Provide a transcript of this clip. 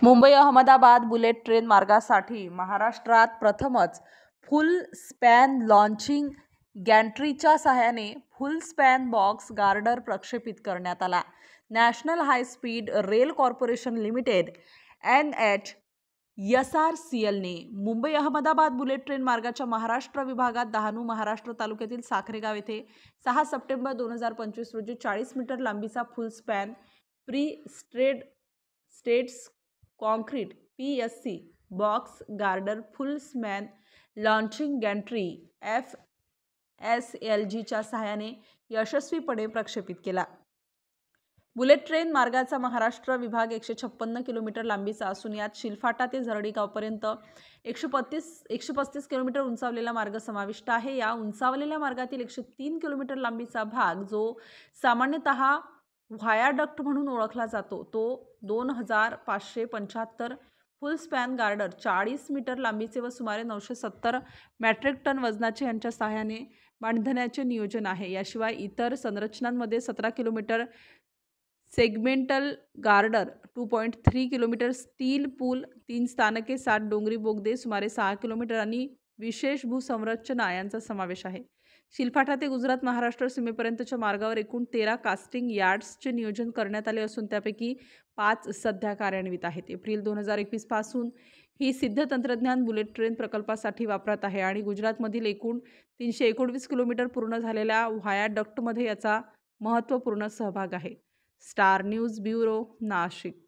Mumbai Ahmedabad bullet train मार्गासाठी महाराष्ट्रात प्रथमच फुल स्पॅन लॉन्चिंग गॅन्ट्रीच्या सहाय्याने फुल स्पॅन बॉक्स गार्डर प्रक्षेपित करण्यात आला। National High Speed Rail Corporation Limited NHSRCLने मुंबई अहमदाबाद बुलेट ट्रेन मार्गाच्या महाराष्ट्र विभागात डहाणू महाराष्ट्र तालुक्यातील साखरेगाव येथे 6 सप्टेंबर 2025 रोजी 40 मीटर लांबीचा full span pre stressed concrete PSC box girder full span launching gantry FSLGच्या सहाय्याने यशस्वीपणे प्रक्षेपित केला। बुलेट ट्रेन मार्गाचा महाराष्ट्र विभाग 156 किलोमीटर लांबीचा असून यात शिलफाटा ते झरडी गावपर्यंत 135 किलोमीटर उंचावलेला मार्ग समाविष्ट आहे। या उंचावलेल्या मार्गातील 103 किलोमीटर लांबीचा भाग जो सामान्यतः व्हायाडक्ट म्हणून ओळखला जातो तो 2575 फुल स्पॅन गार्डर 40 मीटर लांबीचे व सुमारे 970 मेट्रिक टन वजनाचे यांच्या सहाय्याने बांधण्याचे नियोजन आहे। याशिवाय इतर संरचनांमध्ये 17 kilometre segmental girder 2.3 kilometre steel पूल 3 स्थानके 7 डोंगरी बोगदे सुमारे 6 किलोमीटर आणि विशेष भूसंरचना यांचा समावेश आहे। शिलफाटा ते गुजरात महाराष्ट्र सीमेपर्यंतच्या मार्गावर एकूण 13 कास्टिंग यार्ड्सचे नियोजन करण्यात आले असून त्यापैकी 5 सध्या कार्यान्वित आहेत। एप्रिल 2021 पासून ही सिद्ध तंत्रज्ञान बुलेट ट्रेन प्रकल्पासाठी वापरात आहे आणि गुजरातमधील एकूण 319 किलोमीटर पूर्ण झालेल्या व्हायाडक्टमध्ये याचा महत्त्वपूर्ण सहभाग आहे। Star news bureau, Nashik.